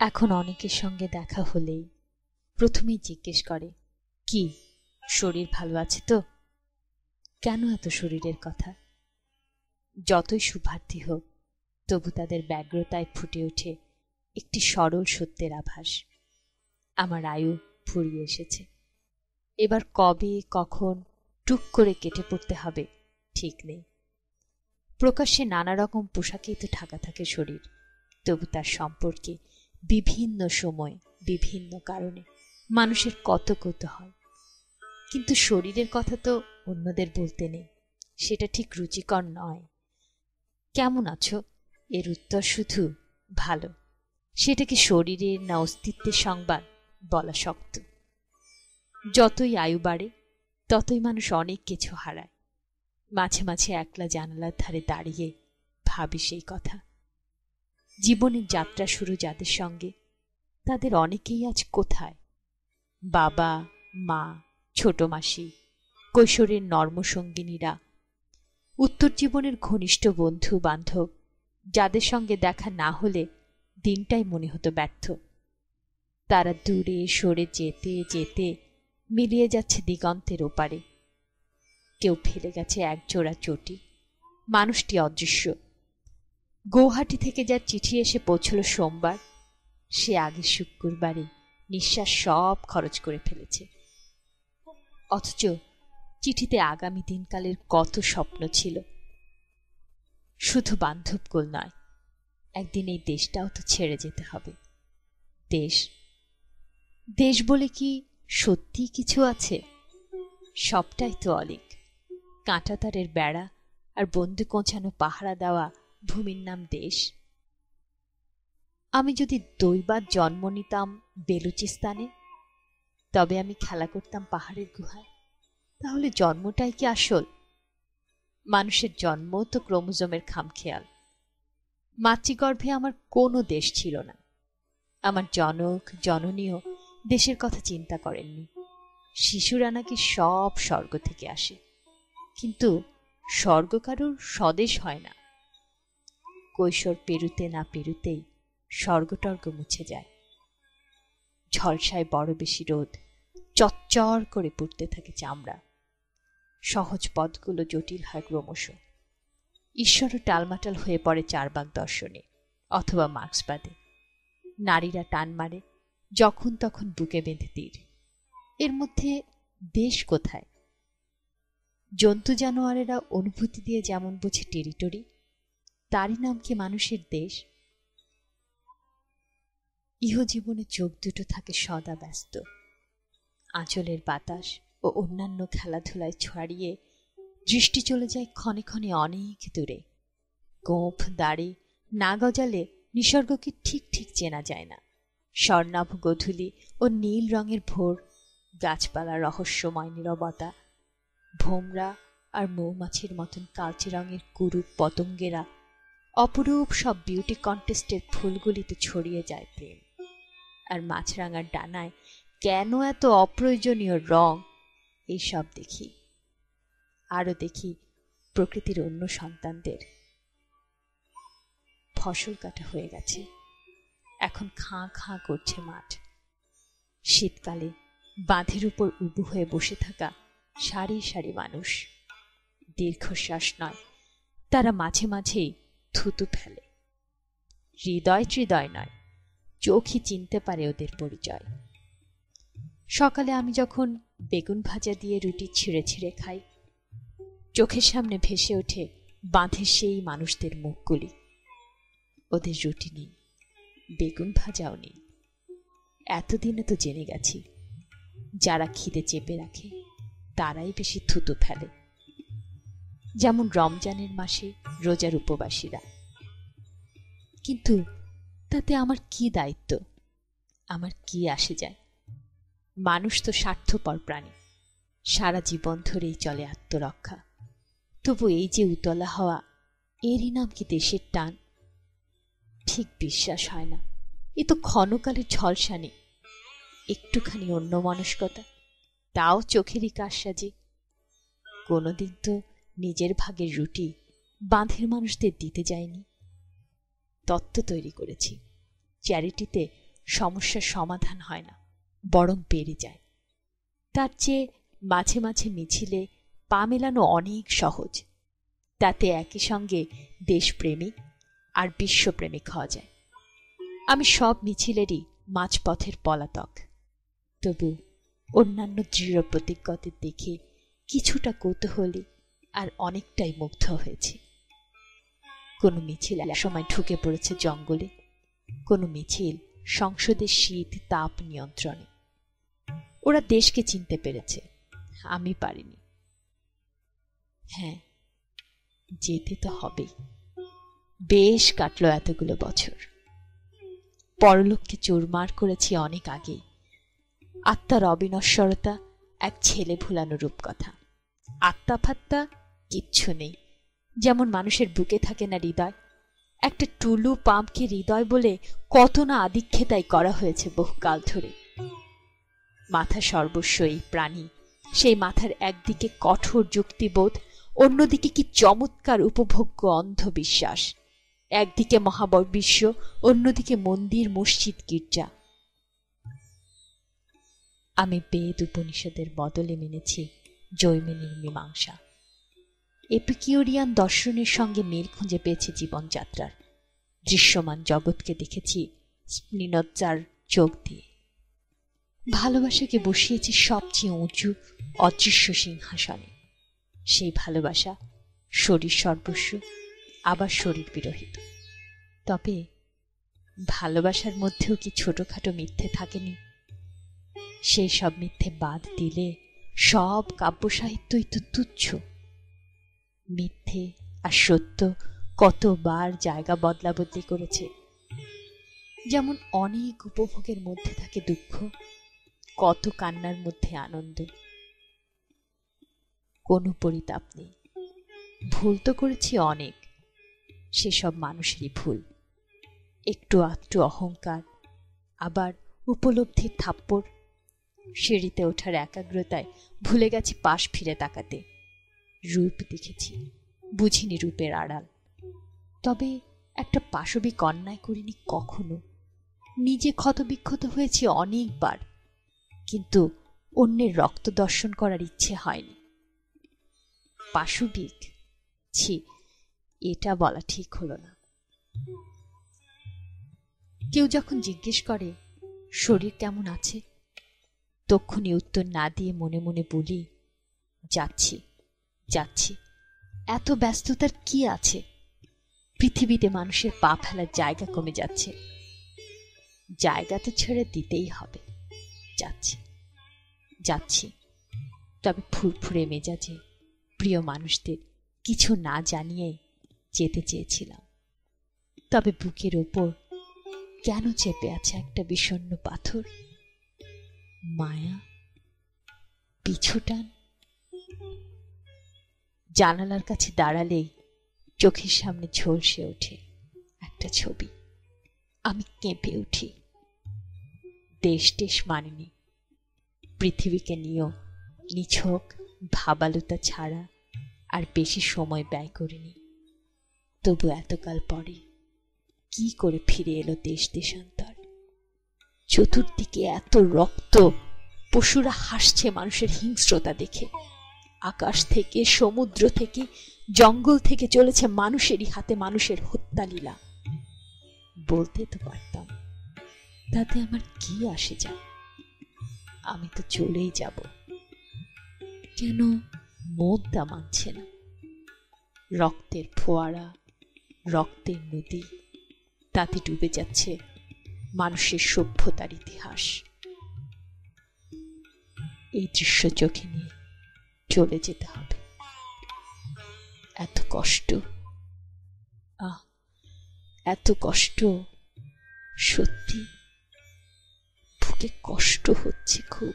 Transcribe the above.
এখন অনেকের সঙ্গে দেখা হলেই প্রথমেই জিজ্ঞেস করে, কি শরীর ভালো আছে তো? কেন এত শরীরের কথা? যতই শুভার্থী হোক, তবু তাদের ব্যগ্রতায় ফুটে ওঠে একটি সরল সত্যের আভাস। আমার আয়ু ফুরিয়ে এসেছে, এবার কবে কখন টুক করে কেটে পড়তে হবে ঠিক নেই। প্রকাশ্যে নানা রকম পোশাকেই তো ঢাকা থাকে শরীর, তবু তার সম্পর্কে বিভিন্ন সময় বিভিন্ন কারণে মানুষের কত কৌতূহল। কিন্তু শরীরের কথা তো অন্যদের বলতে নেই, সেটা ঠিক রুচিকর নয়। কেমন আছো এর উত্তর শুধু ভালো, সেটা কি শরীরের না অস্তিত্বের সংবাদ বলা শক্ত। যতই আয়ু বাড়ে ততই মানুষ অনেক কিছু হারায়। মাঝে মাঝে একলা জানালার ধারে দাঁড়িয়ে ভাবি সেই কথা। জীবনের যাত্রা শুরু যাদের সঙ্গে, তাদের অনেকেই আজ কোথায়? বাবা, মা, ছোট মাসি, কৈশোরের নর্মসঙ্গিনীরা, উত্তর জীবনের ঘনিষ্ঠ বন্ধু বান্ধব, যাদের সঙ্গে দেখা না হলে দিনটাই মনে হতো ব্যর্থ। তারা দূরে সরে যেতে যেতে মিলিয়ে যাচ্ছে দিগন্তের ওপারে। কেউ ফেলে গেছে একজোড়া চটি, মানুষটি অদৃশ্য। গৌহাটি থেকে যার চিঠি এসে পৌঁছল সোমবার, সে আগের শুক্রবারে নিঃশ্বাস সব খরচ করে ফেলেছে। অথচ চিঠিতে আগামী দিনকালের কত স্বপ্ন ছিল। শুধু বান্ধবকুল নয়, একদিন এই দেশটাও তো ছেড়ে যেতে হবে। দেশ দেশ বলে কি সত্যিই কিছু আছে? সবটাই তো অলীক। কাঁটাতারের বেড়া আর বন্দুক কোঁচানো পাহারা দেওয়া ভূমির নাম দেশ। আমি যদি দৈবাত জন্ম নিতাম বেলুচিস্তানে, তবে আমি খেলা করতাম পাহাড়ের গুহায়। তাহলে জন্মটাই কি আসল? মানুষের জন্ম তো ক্রোমোজোমের খামখেয়াল। মাতৃগর্ভে আমার কোনো দেশ ছিল না। আমার জনক জননীও দেশের কথা চিন্তা করেননি। শিশুরা নাকি সব স্বর্গ থেকে আসে, কিন্তু স্বর্গ কারোর স্বদেশ হয় না। কৈশোর পেরুতে না পেরুতেই স্বর্গটর্গ মুছে যায়। ঝলসায় বড় বেশি রোদ, চচ্চর করে পুড়তে থাকে চামড়া। সহজ পথগুলো জটিল হয় ক্রমশ। ঈশ্বরও টালমাটাল হয়ে পড়ে চারবাক দর্শনে অথবা মার্ক্সবাদে। নারীরা টান মারে যখন তখন বুকে বেঁধে তীর। এর মধ্যে দেশ কোথায়? জন্তু জানোয়ারেরা অনুভূতি দিয়ে যেমন বোঝে টেরিটরি, তারই নাম কি মানুষের দেশ? ইহজীবনে চোখ দুটো থাকে সদা ব্যস্ত। আঁচলের বাতাস ও অন্যান্য খেলাধুলায় ছড়িয়ে দৃষ্টি চলে যায় ক্ষণে ক্ষণে অনেক দূরে। গোঁফ দাড়ি না গজালে নিসর্গকে ঠিক ঠিক চেনা যায় না। স্বর্ণাভ গোধূলি ও নীল রঙের ভোর, গাছপালার রহস্যময় নীরবতা, ভোমরা আর মৌমাছির মতন কালচে রঙের কুরুপ পতঙ্গেরা, অপরূপ সব বিউটি কন্টেস্টের ফুলগুলিতে ছড়িয়ে যায় প্রেম। আর মাছরাঙার ডানায় কেন এত অপ্রয়োজনীয় রং, এইসব দেখি। আরও দেখি প্রকৃতির অন্য সন্তানদের। ফসল কাটা হয়ে গেছে, এখন খাঁ খাঁ করছে মাঠ। শীতকালে বাঁধের উপর উবু হয়ে বসে থাকা সারি সারি মানুষ। দীর্ঘশ্বাস নয়, তারা মাঝে মাঝেই থুতু ফেলে। হৃদয় হৃদয় নয়, চোখই চিনতে পারে ওদের পরিচয়। সকালে আমি যখন বেগুন ভাজা দিয়ে রুটি ছিঁড়ে ছিঁড়ে খাই, চোখের সামনে ভেসে ওঠে বাঁধের সেই মানুষদের মুখগুলি। ওদের রুটি নেই, বেগুন ভাজাও নেই। এতদিনে তো জেনে গেছি, যারা খিদে চেপে রাখে তারাই বেশি থুতু ফেলে। যেমন রমজানের মাসে রোজার উপবাসীরা। কিন্তু তাতে আমার কি দায়িত্ব? আমার কি আসে যায়? মানুষ তো স্বার্থপর প্রাণী, সারা জীবন ধরেই চলে আত্মরক্ষা। তবু এই যে উতলা হওয়া, এরই নাম কি দেশের টান? ঠিক বিশ্বাস হয় না। এ তো ক্ষণকালের ঝলসানি। একটুখানি অন্যমনস্কতা, তাও চোখেরই কারসাজি। কোনোদিন তো নিজের ভাগের রুটি বাঁধের মানুষদের দিতে যায়নি। তত্ত্ব তৈরি করেছি, চ্যারিটিতে সমস্যার সমাধান হয় না, বরং বেড়ে যায়। তার চেয়ে মাঝে মাঝে মিছিলে পা মেলানো অনেক সহজ। তাতে একই সঙ্গে দেশপ্রেমিক আর বিশ্বপ্রেমিক হওয়া যায়। আমি সব মিছিলেরই মাঝপথের পলাতক, তবু অন্যান্য দৃঢ় প্রতিজ্ঞদের দেখে কিছুটা কৌতূহলী আর অনেকটাই মুগ্ধ হয়েছি। কোনো মিছিল এক সময় ঢুকে পড়েছে জঙ্গলে, কোনো মিছিল সংসদের শীত তাপ নিয়ন্ত্রণে। ওরা দেশকে চিনতে পেরেছে, আমি পারিনি। হ্যাঁ, যেতে তো হবেই। বেশ কাটলো এতগুলো বছর। পরলোককে চুরমার করেছি অনেক আগেই। আত্মার অবিনশ্বরতা এক ছেলে ভুলানো রূপকথা। আত্মা ফাত্তা কিচ্ছু নেই। যেমন মানুষের বুকে থাকে না হৃদয়, একটা টুলু পাম্পকে হৃদয় বলে কত না আদিক্ষেতাই করা হয়েছে বহুকাল ধরে। মাথা সর্বস্ব এই প্রাণী, সেই মাথার একদিকে কঠোর যুক্তিবোধ, অন্যদিকে কি চমৎকার উপভোগ্য অন্ধবিশ্বাস। একদিকে মহাবিশ্ব, অন্যদিকে মন্দির মসজিদ গির্জা। আমি বেদ উপনিষদের বদলে মেনেছি জৈমিনীর মীমাংসা। এপিকিউরিয়ান দর্শনের সঙ্গে মিল খুঁজে পেয়েছি জীবনযাত্রার। দৃশ্যমান জগৎকে দেখেছি স্পিনোজার চোখ দিয়ে। ভালোবাসাকে বসিয়েছি সবচেয়ে উঁচু অদৃশ্য সিংহাসনে। সেই ভালোবাসা শরীর সর্বস্ব, আবার শরীর বিরহিত। তবে ভালোবাসার মধ্যেও কি ছোটখাটো মিথ্যে থাকেনি? সেই সব মিথ্যে বাদ দিলে সব কাব্য সাহিত্যই তো তুচ্ছ। মিথ্যে আর সত্য কতবার জায়গা বদলা বদলি করেছে। যেমন অনেক উপভোগের মধ্যে থাকে দুঃখ, কত কান্নার মধ্যে আনন্দ। কোনো পরিতাপ নেই। ভুল তো করেছি অনেক, সেসব মানুষেরই ভুল। একটু আধটু অহংকার, আবার উপলব্ধির থাপ্পড়। সিঁড়িতে ওঠার একাগ্রতায় ভুলে গেছি পাশ ফিরে তাকাতে। রূপ দেখেছি, বুঝিনি রূপের আড়াল। তবে একটা পাশবিক অন্যায় করিনি কখনো। নিজে ক্ষতবিক্ষত হয়েছি অনেকবার, কিন্তু অন্যের রক্ত দর্শন করার ইচ্ছে হয়নি। পাশবিক, ছি, এটা বলা ঠিক হলো না। কেউ যখন জিজ্ঞেস করে শরীর কেমন আছে, তক্ষুনি উত্তর না দিয়ে মনে মনে বলি, যাচ্ছি যাচ্ছি। এত ব্যস্ততার কি আছে? পৃথিবীতে মানুষের পা ফেলার জায়গা কমে যাচ্ছে। জায়গা তো ছেড়ে দিতেই হবে। যাচ্ছি যাচ্ছি, তবে ফুরফুরে মেজাজে প্রিয় মানুষদের কিছু না জানিয়ে যেতে চেয়েছিলাম। তবে বুকের ওপর কেন চেপে আছে একটা বিষণ্ণ পাথর? মায়া, পিছুটান। জানালার কাছে দাঁড়ালেই চোখের সামনে ঝলসে ওঠে একটা ছবি। আমি কেঁপে উঠি। দেশ টেশ মানিনি, পৃথিবীকে নিয়েও নিছক ভাবালুতা ছাড়া আর বেশি সময় ব্যয় করিনি। তবু এতকাল পরে কি করে ফিরে এলো দেশ দেশান্তর? চতুর্দিকে এত রক্ত, পশুরা হাসছে মানুষের হিংস্রতা দেখে। আকাশ থেকে, সমুদ্র থেকে, জঙ্গল থেকে চলেছে মানুষেরই হাতে মানুষের হত্যালীলা। বলতে তো পারতাম, তাতে আমার কি আসে যায়? আমি তো চলেই যাব। কেন মোদ্দা মানছে না? রক্তের ফোয়ারা, রক্তের নদী, তাতে ডুবে যাচ্ছে মানুষের সভ্যতার ইতিহাস। এই দৃশ্য চোখে নিয়ে চলে যেতে হবে। এত কষ্ট, এত কষ্ট, সত্যি বুকে কষ্ট হচ্ছে খুব।